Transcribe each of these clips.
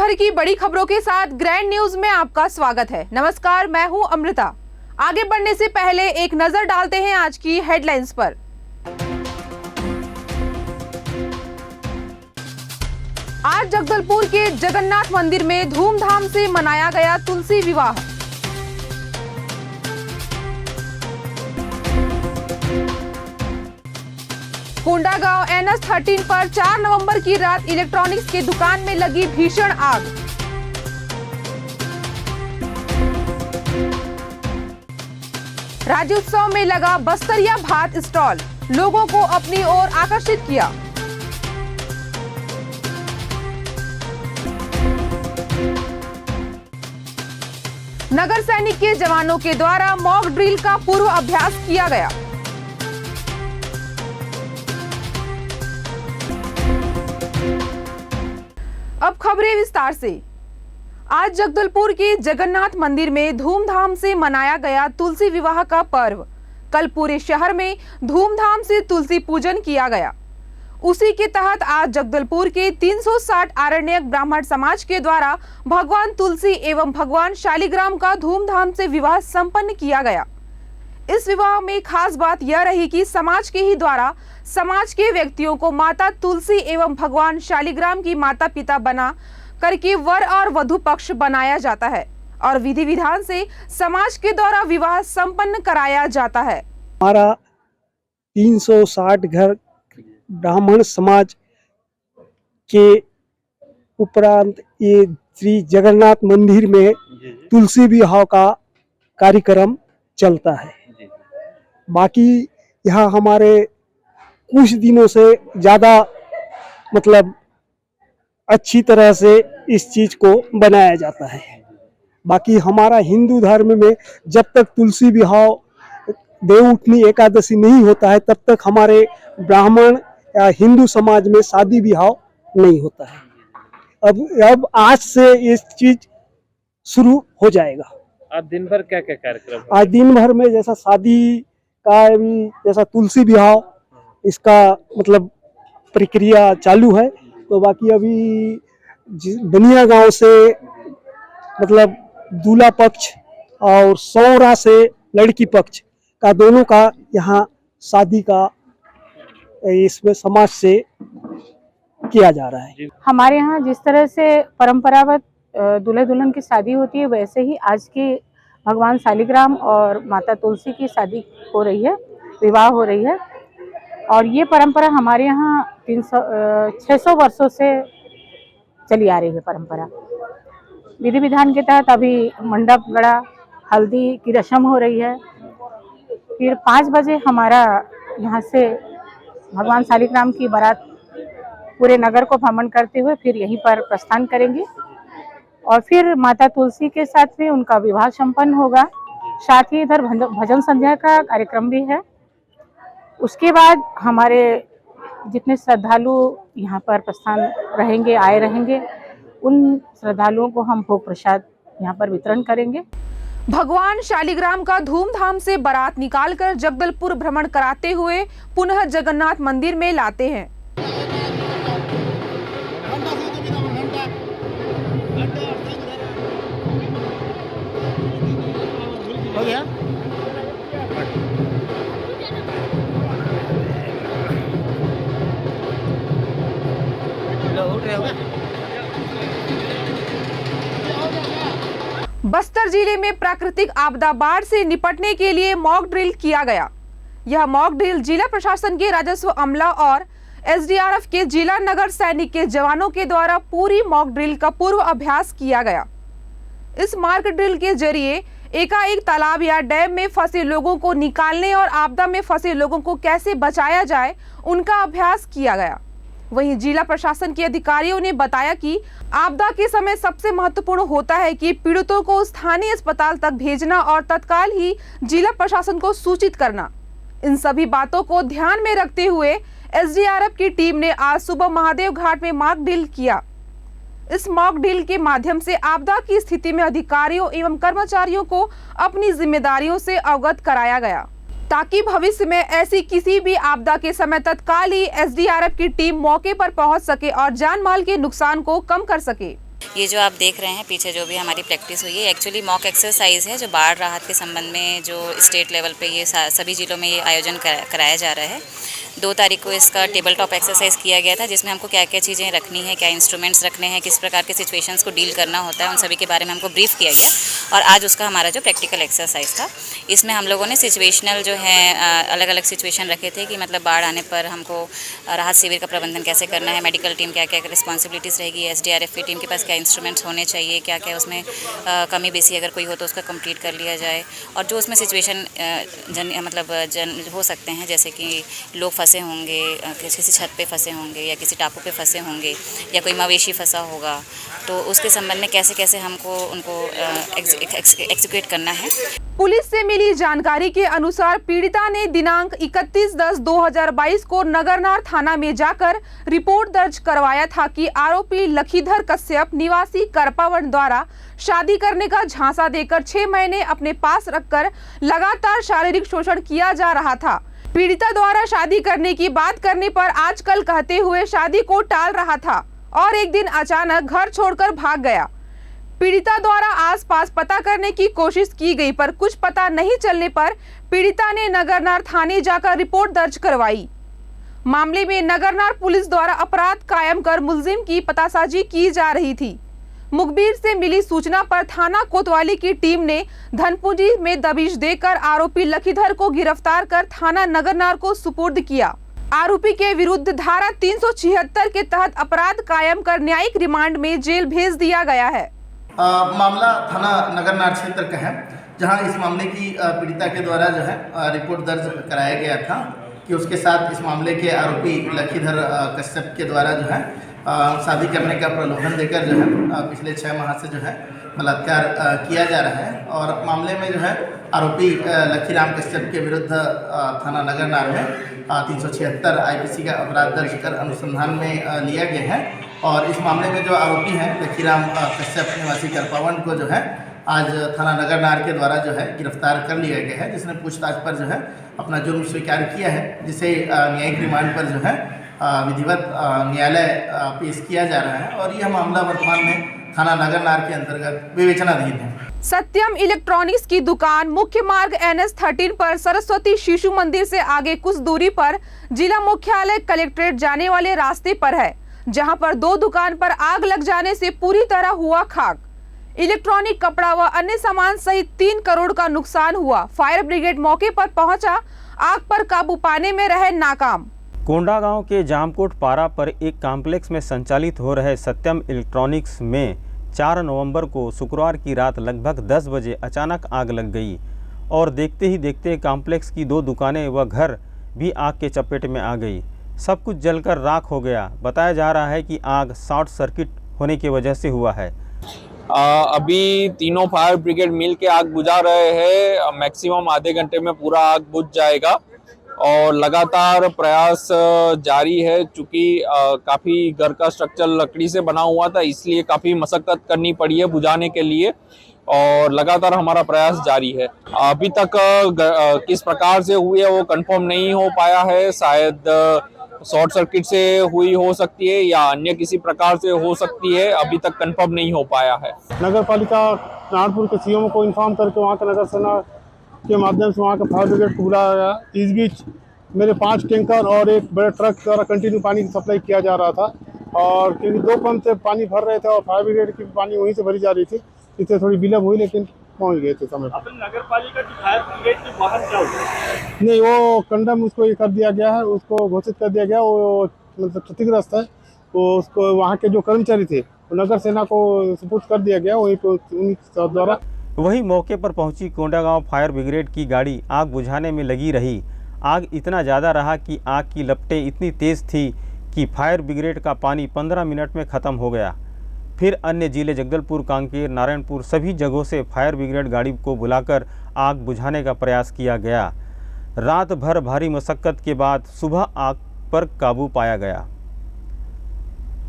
भर की बड़ी खबरों के साथ ग्रैंड न्यूज में आपका स्वागत है। नमस्कार, मैं हूं अमृता। आगे बढ़ने से पहले एक नजर डालते हैं आज की हेडलाइंस पर। आज जगदलपुर के जगन्नाथ मंदिर में धूमधाम से मनाया गया तुलसी विवाह। कोंडागांव NH13 पर 4 नवंबर की रात इलेक्ट्रॉनिक्स की दुकान में लगी भीषण आग। राज्योत्सव में लगा बस्तरिया भात स्टॉल, लोगों को अपनी ओर आकर्षित किया। नगर सैनिक के जवानों के द्वारा मॉक ड्रिल का पूर्व अभ्यास किया गया। अब खबरें विस्तार से। आज जगदलपुर के जगन्नाथ मंदिर में धूमधाम से मनाया गया तुलसी विवाह का पर्व। कल पूरे शहर में धूमधाम से तुलसी पूजन किया गया। उसी के तहत आज जगदलपुर के 360 आरण्यक ब्राह्मण समाज के द्वारा भगवान तुलसी एवं भगवान शालिग्राम का धूमधाम से विवाह संपन्न किया गया। इस विवाह में खास बात यह रही कि समाज के ही द्वारा समाज के व्यक्तियों को माता तुलसी एवं भगवान शालिग्राम की माता पिता बना करके वर और वधु पक्ष बनाया जाता है और विधि विधान से समाज के द्वारा विवाह संपन्न कराया जाता है। हमारा 360 घर ब्राह्मण समाज के उपरांत ये श्री जगन्नाथ मंदिर में तुलसी विवाह का कार्यक्रम चलता है। बाकी यहाँ हमारे कुछ दिनों से ज़्यादा मतलब अच्छी तरह से इस चीज को बनाया जाता है। बाकी हमारा हिंदू धर्म में जब तक तुलसी विवाह देवउठनी एकादशी नहीं होता है तब तक हमारे ब्राह्मण या हिंदू समाज में शादी विवाह नहीं होता है। अब आज से ये चीज शुरू हो जाएगा। आज दिन भर क्या क्या कार्यक्रम? आज दिन भर में जैसा शादी का भी जैसा तुलसी विवाह इसका मतलब प्रक्रिया चालू है। तो बाकी अभी बनिया गांव से मतलब दूल्हा पक्ष और सौरा से लड़की पक्ष का दोनों का यहाँ शादी का इसमें समाज से किया जा रहा है। हमारे यहाँ जिस तरह से परंपरागत दूल्हे दुल्हन की शादी होती है वैसे ही आज की भगवान शालिग्राम और माता तुलसी की शादी हो रही है, विवाह हो रही है। और ये परंपरा हमारे यहाँ 600 वर्षों से चली आ रही है परंपरा। विधि विधान के तहत अभी मंडप गड़ा, हल्दी की रस्म हो रही है। फिर 5 बजे हमारा यहाँ से भगवान शालिग्राम की बारात पूरे नगर को भ्रमण करते हुए फिर यहीं पर प्रस्थान करेंगे और फिर माता तुलसी के साथ भी उनका विवाह संपन्न होगा। साथ ही इधर भजन संध्या का कार्यक्रम भी है। उसके बाद हमारे जितने श्रद्धालु यहाँ पर प्रस्थान रहेंगे, आए रहेंगे, उन श्रद्धालुओं को हम भोग प्रसाद यहाँ पर वितरण करेंगे। भगवान शालिग्राम का धूमधाम से बारात निकालकर जगदलपुर भ्रमण कराते हुए पुनः जगन्नाथ मंदिर में लाते हैं। हो गया? बस्तर जिले में प्राकृतिक आपदा बाढ़ से निपटने के लिए मॉक ड्रिल किया गया। यह मॉक ड्रिल जिला प्रशासन के राजस्व अमला और SDRF के जिला नगर सैनिक के जवानों के द्वारा पूरी मॉक ड्रिल का पूर्व अभ्यास किया गया। इस मॉक ड्रिल के जरिए एकाएक तालाब या डैम में फंसे लोगों को निकालने और आपदा में फंसे लोगों को कैसे बचाया जाए उनका अभ्यास किया गया। वहीं जिला प्रशासन के अधिकारियों ने बताया कि आपदा के समय सबसे महत्वपूर्ण होता है कि पीड़ितों को स्थानीय अस्पताल तक भेजना और तत्काल ही जिला प्रशासन को सूचित करना। इन सभी बातों को ध्यान में रखते हुए SDRF की टीम ने आज सुबह महादेव घाट में मॉक ड्रिल किया। इस मॉक ड्रिल के माध्यम से आपदा की स्थिति में अधिकारियों एवं कर्मचारियों को अपनी जिम्मेदारियों से अवगत कराया गया ताकि भविष्य में ऐसी किसी भी आपदा के समय तत्काल ही SDRF की टीम मौके पर पहुंच सके और जान माल के नुकसान को कम कर सके। ये जो आप देख रहे हैं पीछे जो भी हमारी प्रैक्टिस हुई है एक्चुअली मॉक एक्सरसाइज है जो बाढ़ राहत के संबंध में जो स्टेट लेवल पे ये सभी जिलों में ये आयोजन कराया जा रहा है। 2 तारीख को इसका टेबल टॉप एक्सरसाइज किया गया था जिसमें हमको क्या क्या चीज़ें रखनी है, क्या इंस्ट्रूमेंट्स रखने हैं, किस प्रकार के सिचुएशंस को डील करना होता है, उन सभी के बारे में हमको ब्रीफ किया गया। और आज उसका हमारा जो प्रैक्टिकल एक्सरसाइज था इसमें हम लोगों ने सिचुएशनल जो है अलग अलग सिचुएशन रखे थे कि मतलब बाढ़ आने पर हमको राहत शिविर का प्रबंधन कैसे करना है, मेडिकल टीम क्या क्या रिस्पॉन्सिबिलिटीज़ रहेगी, SDRF की टीम के पास क्या इंस्ट्रूमेंट्स होने चाहिए, क्या क्या उसमें कमी बेसी अगर कोई हो तो उसका कंप्लीट कर लिया जाए। और जो उसमें सिचुएशन हो सकते हैं जैसे कि लोग फंसे होंगे, किसी छत पे फंसे होंगे या किसी टापू पे फंसे होंगे या कोई मवेशी फंसा होगा, तो उसके संबंध में कैसे कैसे हमको उनको एग्जीक्यूट करना है। पुलिस से मिली जानकारी के अनुसार पीड़िता ने दिनांक 31/10/2022 को नगरनार थाना में जाकर रिपोर्ट दर्ज करवाया था कि आरोपी लखीधर कश्यप निवासी करपावन द्वारा शादी करने का झांसा देकर 6 महीने अपने पास रखकर लगातार शारीरिक शोषण किया जा रहा था। पीड़िता द्वारा शादी करने की बात करने पर आजकल कहते हुए शादी को टाल रहा था और एक दिन अचानक घर छोड़कर भाग गया। पीड़िता द्वारा आसपास पता करने की कोशिश की गई पर कुछ पता नहीं चलने पर पीड़िता ने नगरनार थाने जाकर रिपोर्ट दर्ज करवाई। मामले में नगरनार पुलिस द्वारा अपराध कायम कर मुलजिम की पतासाजी की जा रही थी। मुखबिर से मिली सूचना पर थाना कोतवाली की टीम ने धनपुजी में दबिश देकर आरोपी लखीधर को गिरफ्तार कर थाना नगरनार को सुपुर्द किया। आरोपी के विरुद्ध धारा 376 के तहत अपराध कायम कर न्यायिक रिमांड में जेल भेज दिया गया है। मामला थाना नगरनार क्षेत्र का है, जहां इस मामले की पीड़िता के द्वारा जो है रिपोर्ट दर्ज कराया गया था कि उसके साथ इस मामले के आरोपी लखीधर कश्यप के द्वारा जो है शादी करने का प्रलोभन देकर जो है पिछले 6 माह से जो है बलात्कार किया जा रहा है। और मामले में जो है आरोपी लखीराम कश्यप के विरुद्ध थाना नगरनार में 376 IPC का अपराध दर्ज कर अनुसंधान में लिया गया है। और इस मामले में जो आरोपी हैं लखीराम कश्यप निवासी करपावन को जो है आज थाना नगरनार के द्वारा जो है गिरफ्तार कर लिया गया है, जिसने पूछताछ पर जो है अपना जुर्म स्वीकार किया है, जिसे न्यायिक रिमांड पर जो है विधिवत न्यायालय पेश किया जा रहा है। और यह मामला वर्तमान में थाना नगरनार के अंतर्गत विवेचनाधीन है। सत्यम इलेक्ट्रॉनिक्स की दुकान मुख्य मार्ग NH 13 पर सरस्वती शिशु मंदिर से आगे कुछ दूरी पर जिला मुख्यालय कलेक्ट्रेट जाने वाले रास्ते पर है, जहां पर 2 दुकान पर आग लग जाने से पूरी तरह हुआ खाक। इलेक्ट्रॉनिक, कपड़ा व अन्य सामान सहित 3 करोड़ का नुकसान हुआ। फायर ब्रिगेड मौके पर पहुंचा, आग पर काबू पाने में रहे नाकाम। कोंडागांव के जामकोट पारा पर एक कॉम्प्लेक्स में संचालित हो रहे सत्यम इलेक्ट्रॉनिक्स में 4 नवंबर को शुक्रवार की रात लगभग 10 बजे अचानक आग लग गई और देखते ही देखते कॉम्प्लेक्स की 2 दुकानें व घर भी आग के चपेट में आ गई। सब कुछ जलकर राख हो गया। बताया जा रहा है कि आग शॉर्ट सर्किट होने की वजह से हुआ है। अभी तीनों फायर ब्रिगेड मिल के आग बुझा रहे हैं। मैक्सिमम आधे घंटे में पूरा आग बुझ जाएगा और लगातार प्रयास जारी है। चूँकि काफ़ी घर का स्ट्रक्चर लकड़ी से बना हुआ था, इसलिए काफ़ी मशक्कत करनी पड़ी है बुझाने के लिए और लगातार हमारा प्रयास जारी है। अभी तक किस प्रकार से हुई है वो कंफर्म नहीं हो पाया है। शायद शॉर्ट सर्किट से हुई हो सकती है या अन्य किसी प्रकार से हो सकती है, अभी तक कंफर्म नहीं हो पाया है। नगर पालिका नारपुर के CMO को इन्फॉर्म करके वहाँ का नगर सेना के माध्यम से वहाँ का फायर ब्रिगेड को बुलाया गया। इस बीच मेरे 5 टैंकर और एक बड़े ट्रक द्वारा कंटिन्यू पानी की सप्लाई किया जा रहा था और क्योंकि 2 पंप से पानी भर रहे थे और फायर ब्रिगेड की पानी वहीं से भरी जा रही थी, इससे थोड़ी विलम्ब हुई, लेकिन पहुंच गए थे समय पर। नगर पालिका की फायर ब्रिगेड के बाहर क्या हुआ? नहीं, वो कंडम उसको ये कर दिया गया है, उसको घोषित कर दिया गया, वो मतलब क्षतिग्रस्त है। वो उसको वहाँ के जो कर्मचारी थे वो नगर सेना को सुपुर्द कर दिया गया वहीं पर उन्हीं द्वारा। वहीं मौके पर पहुंची कोंडागांव फायर ब्रिगेड की गाड़ी आग बुझाने में लगी रही। आग इतना ज़्यादा रहा कि आग की लपटें इतनी तेज़ थी कि फायर ब्रिगेड का पानी 15 मिनट में ख़त्म हो गया। फिर अन्य जिले जगदलपुर, कांकेर, नारायणपुर सभी जगहों से फायर ब्रिगेड गाड़ी को बुलाकर आग बुझाने का प्रयास किया गया। रात भर भारी मशक्कत के बाद सुबह आग पर काबू पाया गया।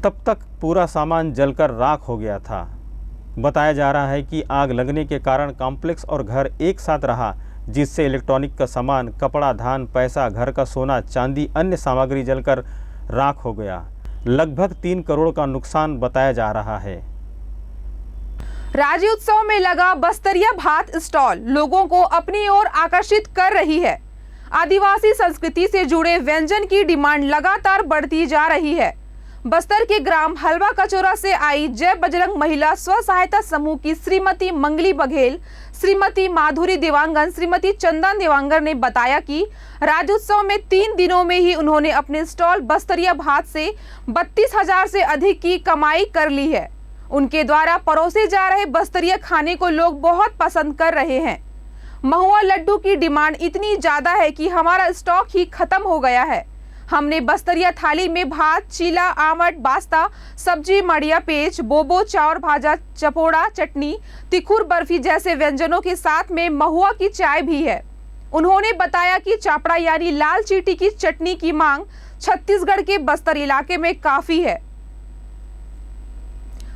तब तक पूरा सामान जलकर राख हो गया था। बताया जा रहा है कि आग लगने के कारण कॉम्प्लेक्स और घर एक साथ रहा, जिससे इलेक्ट्रॉनिक का सामान, कपड़ा, धान, पैसा, घर का सोना, चांदी, अन्य सामग्री जलकर राख हो गया। लगभग 3 करोड़ का नुकसान बताया जा रहा है। राज्योत्सव में लगा बस्तरिया भात स्टॉल लोगों को अपनी ओर आकर्षित कर रही है। आदिवासी संस्कृति से जुड़े व्यंजन की डिमांड लगातार बढ़ती जा रही है। बस्तर के ग्राम हलवा कचोरा से आई जय बजरंग महिला स्व सहायता समूह की श्रीमती मंगली बघेल, श्रीमती माधुरी देवांगन, श्रीमती चंदन देवांगन ने बताया कि राज्योत्सव में 3 दिनों में ही उन्होंने अपने स्टॉल बस्तरिया भात से 32,000 से अधिक की कमाई कर ली है। उनके द्वारा परोसे जा रहे बस्तरिया खाने को लोग बहुत पसंद कर रहे हैं। महुआ लड्डू की डिमांड इतनी ज्यादा है कि हमारा स्टॉक ही खत्म हो गया है। हमने बस्तरिया थाली में भात, चीला, आमट, बास्ता, सब्जी, मड़िया पेच, बोबो, चाउर भाजा, चपोड़ा, चटनी, तिखुर बर्फी जैसे व्यंजनों के साथ में महुआ की चाय भी है। उन्होंने बताया कि चापड़ा यानी लाल चीटी की चटनी की मांग छत्तीसगढ़ के बस्तर इलाके में काफी है।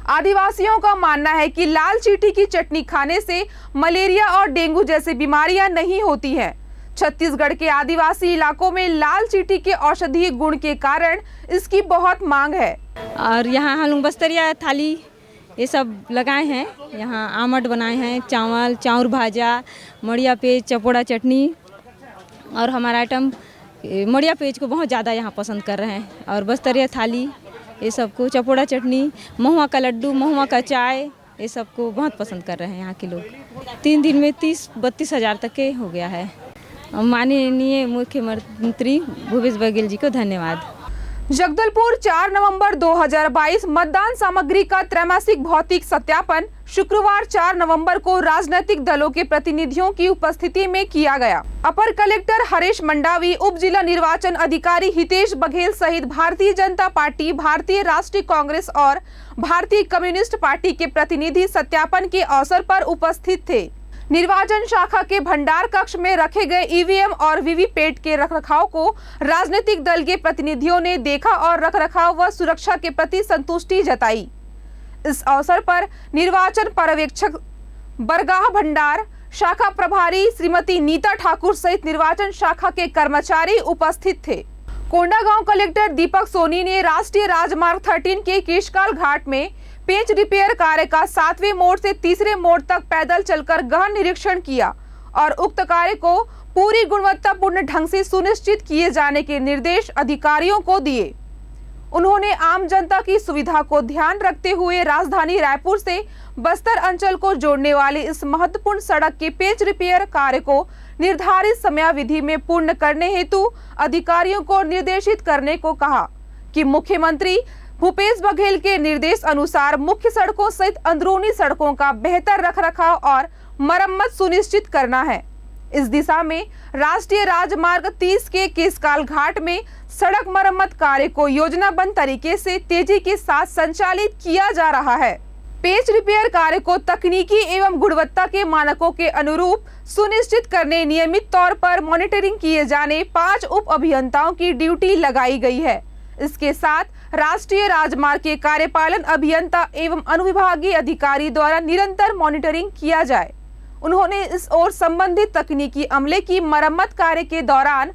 आदिवासियों का मानना है कि लाल चीटी की चटनी खाने से मलेरिया और डेंगू जैसी बीमारियां नहीं होती हैं। छत्तीसगढ़ के आदिवासी इलाकों में लाल चीटी के औषधीय गुण के कारण इसकी बहुत मांग है। और यहाँ हम लोग बस्तरिया थाली ये सब लगाए हैं। यहाँ आमट बनाए हैं, चावल, चाउर भाजा, मड़िया पेज, चपोड़ा चटनी और हमारा आइटम मड़िया पेज को बहुत ज़्यादा यहाँ पसंद कर रहे हैं। और बस्तरिया थाली ये सबको, चपोड़ा चटनी, महुआ का लड्डू, महुआ का चाय ये सबको बहुत पसंद कर रहे हैं यहाँ के लोग। 3 दिन में 30-32 हज़ार तक के हो गया है। माननीय मुख्यमंत्री भूपेश बघेल जी को धन्यवाद। जगदलपुर 4 नवंबर 2022 मतदान सामग्री का त्रैमासिक भौतिक सत्यापन शुक्रवार 4 नवंबर को राजनीतिक दलों के प्रतिनिधियों की उपस्थिति में किया गया। अपर कलेक्टर हरीश मंडावी, उप जिला निर्वाचन अधिकारी हितेश बघेल सहित भारतीय जनता पार्टी, भारतीय राष्ट्रीय कांग्रेस और भारतीय कम्युनिस्ट पार्टी के प्रतिनिधि सत्यापन के अवसर पर उपस्थित थे। निर्वाचन शाखा के भंडार कक्ष में रखे गए ईवीएम और वीवीपैट के रखरखाव को राजनीतिक दल के प्रतिनिधियों ने देखा और रखरखाव व सुरक्षा के प्रति संतुष्टि जताई। इस अवसर पर निर्वाचन पर्यवेक्षक बरगाह भंडार शाखा प्रभारी श्रीमती नीता ठाकुर सहित निर्वाचन शाखा के कर्मचारी उपस्थित थे। कोंडागांव कलेक्टर दीपक सोनी ने राष्ट्रीय राजमार्ग 13 के केशकाल घाट में पेच रिपेयर कार्य का 7वें मोड़ से 3रे मोड़ तक पैदल चलकर गहन निरीक्षण किया और उक्त कार्य को पूरी गुणवत्तापूर्ण ढंग से सुनिश्चित किए जाने के निर्देश अधिकारियों को दिए। उन्होंने आम जनता की सुविधा को ध्यान रखते हुए राजधानी रायपुर से बस्तर अंचल को जोड़ने वाली इस महत्वपूर्ण सड़क के पेच रिपेयर कार्य को निर्धारित समयावधि में पूर्ण करने हेतु अधिकारियों को निर्देशित करने को कहा कि मुख्यमंत्री भूपेश बघेल के निर्देश अनुसार मुख्य सड़कों सहित अंदरूनी सड़कों का बेहतर रखरखाव और मरम्मत सुनिश्चित करना है। इस दिशा में राष्ट्रीय राजमार्ग 30 के केशकाल घाट में सड़क मरम्मत कार्य को योजनाबद्ध तरीके से तेजी के साथ संचालित किया जा रहा है। पेच रिपेयर कार्य को तकनीकी एवं गुणवत्ता के मानकों के अनुरूप सुनिश्चित करने नियमित तौर पर मॉनिटरिंग किए जाने 5 उप अभियंताओं की ड्यूटी लगाई गई है। इसके साथ राष्ट्रीय राजमार्ग के कार्यपालन अभियंता एवं अनुविभागीय अधिकारी द्वारा निरंतर मॉनिटरिंग किया जाए। उन्होंने इस ओर संबंधित तकनीकी अमले की मरम्मत कार्य के दौरान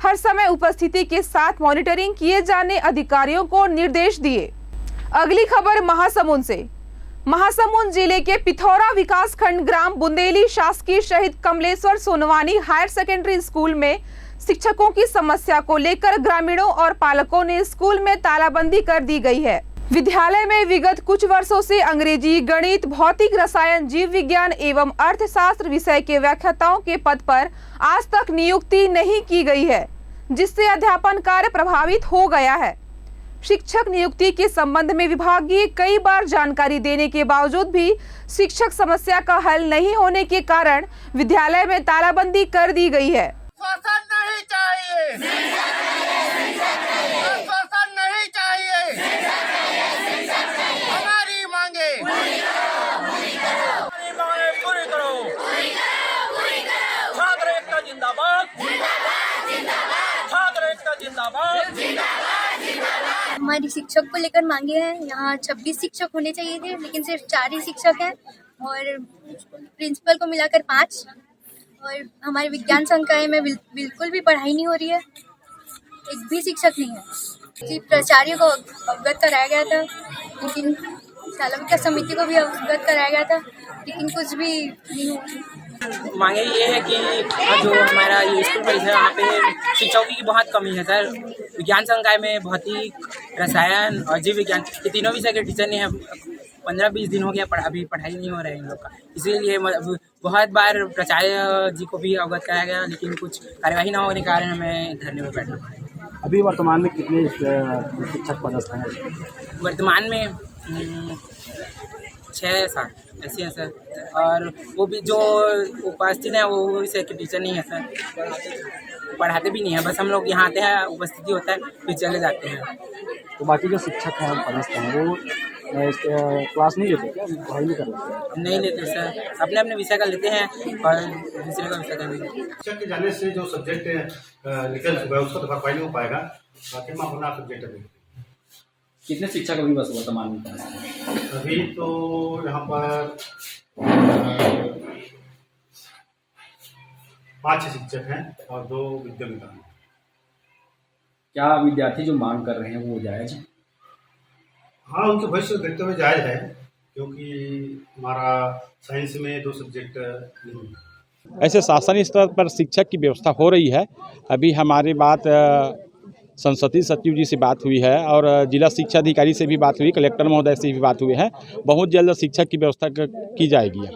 हर समय उपस्थिति के साथ मॉनिटरिंग किए जाने अधिकारियों को निर्देश दिए। अगली खबर महासमुंद से। महासमुंद जिले के पिथौरा विकासखंड ग्राम बुंदेली शासकीय शहीद Kamleshwar Sonwani higher secondary school में शिक्षकों की समस्या को लेकर ग्रामीणों और पालकों ने स्कूल में तालाबंदी कर दी गई है। विद्यालय में विगत कुछ वर्षों से अंग्रेजी, गणित, भौतिक रसायन, जीव विज्ञान एवं अर्थशास्त्र विषय के व्याख्याताओं के पद पर आज तक नियुक्ति नहीं की गई है, जिससे अध्यापन कार्य प्रभावित हो गया है। शिक्षक नियुक्ति के संबंध में विभागीय कई बार जानकारी देने के बावजूद भी शिक्षक समस्या का हल नहीं होने के कारण विद्यालय में तालाबंदी कर दी गई है। शासन नहीं चाहिए, शासन नहीं चाहिए, हमारी मांगे पूरी करो, छात्र एकता जिंदाबाद, छात्र एकता जिंदाबाद। हमारी शिक्षक को लेकर मांगे हैं। यहाँ 26 शिक्षक होने चाहिए थे, लेकिन सिर्फ 4 ही शिक्षक हैं और प्रिंसिपल को मिलाकर 5। और हमारे विज्ञान संकाय में बिल्कुल भी पढ़ाई नहीं हो रही है, एक भी शिक्षक नहीं है। जी प्राचार्य को अवगत कराया गया था, लेकिन शाला विकास समिति को भी अवगत कराया गया था, लेकिन कुछ भी नहीं हुआ। मांगे ये है कि जो हमारा ये स्कूल परिसर है वहाँ पे शिक्षकों की बहुत कमी है सर। विज्ञान संकाय में भौतिक, रसायन और जीव विज्ञान ये तीनों विषय के टीचर नहीं है। 15-20 दिन हो गया अभी पढ़ाई नहीं हो रहा है इन लोग का। इसीलिए बहुत बार प्राचार्य जी को भी अवगत कराया गया, लेकिन कुछ कार्यवाही न होने के कारण हमें धरने में बैठना पड़ा। अभी वर्तमान में कितने शिक्षक पदस्थ हैं? वर्तमान में 6-7 ऐसे हैं सर, और वो भी जो उपस्थित हैं वो विषय के टीचर नहीं है सर, पढ़ाते भी नहीं है। बस हम लोग यहाँ आते हैं, उपस्थिति होता है, फिर चले जाते हैं। तो बाकी जो शिक्षक हैं पदस्थ हैं वो क्लास नहीं लेते क्या? पढ़ाई नहीं कर रहे? नहीं लेते सर, अपने अपने विषय का लेते हैं और दूसरे का विषय का नहीं लेते। शिक्षक के जाने से जो सब्जेक्ट निकल चुका है उसका तो भरपाई नहीं हो पाएगा, बाकी में अपना सब्जेक्ट अभी। कितने शिक्षक अभी बस वर्तमान में? अभी तो यहाँ पर 5 शिक्षक हैं और 2 विद्यामित्र हैं। क्या विद्यार्थी जो मांग कर रहे हैं वो जायज है? हाँ, उनके भविष्य को देखते हुए जायज है, क्योंकि हमारा साइंस में 2 सब्जेक्ट नहीं है। ऐसे शासनीय स्तर पर शिक्षक की व्यवस्था हो रही है। अभी हमारी बात संसदीय सचिव जी से बात हुई है और जिला शिक्षा अधिकारी से भी बात हुई, कलेक्टर महोदय से भी बात हुई है। बहुत जल्द शिक्षक की व्यवस्था की जाएगी।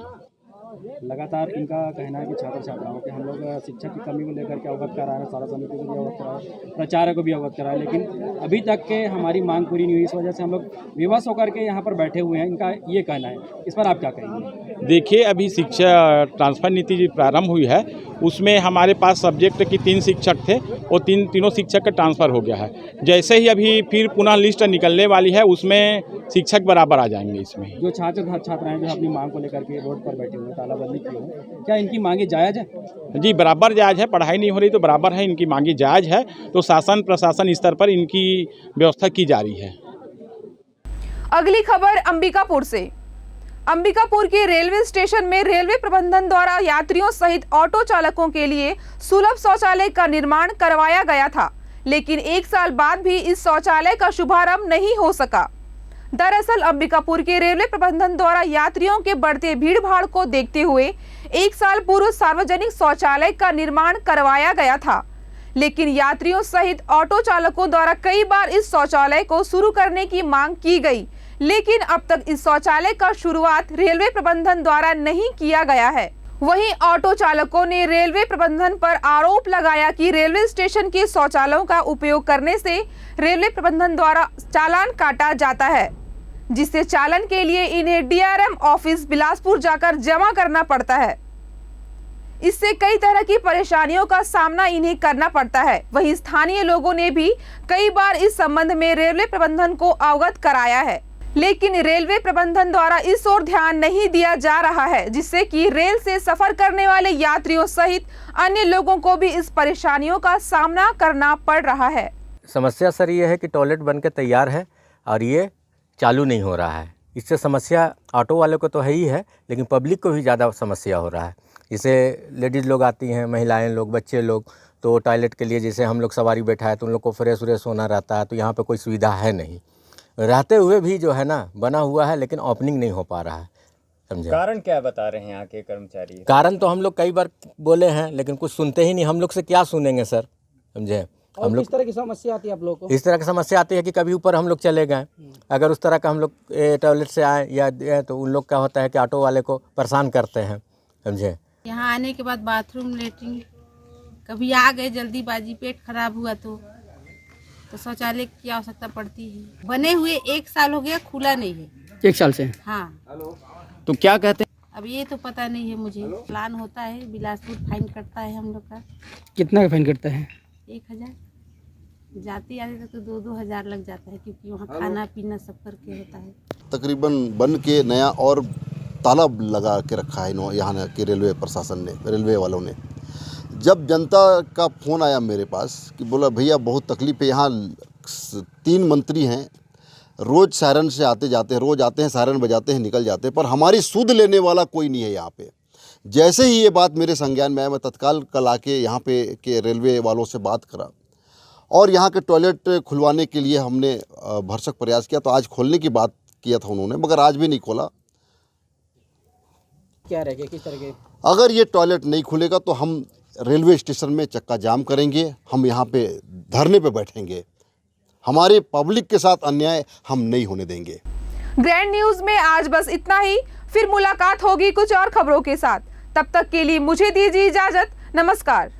लगातार इनका कहना है कि छात्र छात्राओं के हम लोग शिक्षक की कमी को लेकर के अवगत करा रहे हैं, सारा समिति को भी अवगत करा रहे हैं, प्राचार्य को भी अवगत करा रहे हैं, लेकिन अभी तक के हमारी मांग पूरी नहीं हुई। इस वजह से हम लोग विवश होकर के यहाँ पर बैठे हुए हैं। इनका ये कहना है, इस पर आप क्या कहेंगे? देखिए, अभी शिक्षा ट्रांसफर नीति जो प्रारंभ हुई है उसमें हमारे पास सब्जेक्ट की 3 शिक्षक थे, वो तीनों शिक्षक का ट्रांसफ़र हो गया है। जैसे ही अभी फिर पुनः लिस्ट निकलने वाली है उसमें शिक्षक बराबर आ जाएंगे। इसमें जो छात्र छात्राएं जो अपनी मांग को लेकर के रोड पर बैठे हुए तालाबंदी की हो, क्या इनकी मांगे जायज़ है? जी, बराबर जायज़ है। पढ़ाई नहीं हो रही तो बराबर है, इनकी मांगे जायज़ है। तो शासन प्रशासन स्तर पर इनकी व्यवस्था की जा रही है। अगली खबर अंबिकापुर से। अंबिकापुर के रेलवे स्टेशन में रेलवे प्रबंधन द्वारा यात्रियों सहित ऑटो चालकों के लिए सुलभ शौचालय का निर्माण करवाया गया था, लेकिन 1 साल बाद भी इस शौचालय का शुभारंभ नहीं हो सका। दरअसल अंबिकापुर के रेलवे प्रबंधन द्वारा यात्रियों के बढ़ते भीड़ भाड़ को देखते हुए 1 साल पूर्व सार्वजनिक शौचालय का निर्माण करवाया गया था, लेकिन यात्रियों सहित ऑटो चालकों द्वारा कई बार इस शौचालय को शुरू करने की मांग की गई, लेकिन अब तक इस शौचालय का शुरुआत रेलवे प्रबंधन द्वारा नहीं किया गया है। वहीं ऑटो चालकों ने रेलवे प्रबंधन पर आरोप लगाया कि रेलवे स्टेशन के शौचालयों का उपयोग करने से रेलवे प्रबंधन द्वारा चालान काटा जाता है, जिससे चालन के लिए इन्हें डीआरएम ऑफिस बिलासपुर जाकर जमा करना पड़ता है। इससे कई तरह की परेशानियों का सामना इन्हें करना पड़ता है। वहीं स्थानीय लोगों ने भी कई बार इस संबंध में रेलवे प्रबंधन को अवगत कराया है, लेकिन रेलवे प्रबंधन द्वारा इस ओर ध्यान नहीं दिया जा रहा है, जिससे कि रेल से सफर करने वाले यात्रियों सहित अन्य लोगों को भी इस परेशानियों का सामना करना पड़ रहा है। समस्या सर ये है कि टॉयलेट बन के तैयार है और ये चालू नहीं हो रहा है। इससे समस्या ऑटो वाले को तो है ही है, लेकिन पब्लिक को भी ज़्यादा समस्या हो रहा है। जैसे लेडीज़ लोग आती हैं, महिलाएं लोग, बच्चे लोग, तो टॉयलेट के लिए जैसे हम लोग सवारी बैठा है तो उन लोग को फ्रेश व्रेश होना रहता है, तो यहाँ पे कोई सुविधा है नहीं। रहते हुए भी जो है ना बना हुआ है, लेकिन ओपनिंग नहीं हो पा रहा है। समझे? कारण क्या बता रहे हैं यहाँ के कर्मचारी? कारण तो हम लोग कई बार बोले हैं, लेकिन कुछ सुनते ही नहीं। हम लोग से क्या सुनेंगे सर? समझे? हम लोग किस तरह की समस्या आती है आप लोगों को? इस तरह की समस्या आती है कि कभी ऊपर हम लोग चले गए, अगर उस तरह का हम लोग टॉयलेट से आए या तो उन लोग का होता है कि ऑटो वाले को परेशान करते हैं। समझे? यहाँ आने के बाद बाथरूम, लेटरिन, कभी आ गए जल्दीबाजी, पेट खराब हुआ तो शौचालय की आवश्यकता पड़ती है। बने हुए 1 साल हो गया, खुला नहीं है। 1 साल से? हाँ। तो क्या कहते हैं? अब ये तो पता नहीं है मुझे। प्लान होता है, बिलासपुर फाइन कटता है हम लोग का। कितना का फाइन कटता है? 1000। जाते आते तक तो 2-2 हज़ार लग जाता है, क्योंकि वहाँ खाना पीना सब करके होता है। तकरीबन बन के नया और ताला लगा के रखा है यहाँ के रेलवे प्रशासन ने, रेलवे वालों ने। जब जनता का फ़ोन आया मेरे पास कि बोला भैया बहुत तकलीफ़ है, यहाँ 3 मंत्री हैं, रोज़ सायरन से आते जाते हैं, रोज़ आते हैं, सायरन बजाते हैं, निकल जाते हैं, पर हमारी सुध लेने वाला कोई नहीं है यहाँ पे। जैसे ही ये बात मेरे संज्ञान में आया, मैं तत्काल कल आके यहाँ पे के रेलवे वालों से बात करा और यहाँ के टॉयलेट खुलवाने के लिए हमने भरसक प्रयास किया। तो आज खोलने की बात किया था उन्होंने, मगर आज भी नहीं खोला। क्या रहेगा, किस तरह के? अगर ये टॉयलेट नहीं खुलेगा तो हम रेलवे स्टेशन में चक्का जाम करेंगे, हम यहाँ पे धरने पे बैठेंगे। हमारे पब्लिक के साथ अन्याय हम नहीं होने देंगे। ग्रैंड न्यूज में आज बस इतना ही, फिर मुलाकात होगी कुछ और खबरों के साथ। तब तक के लिए मुझे दीजिए इजाजत। नमस्कार।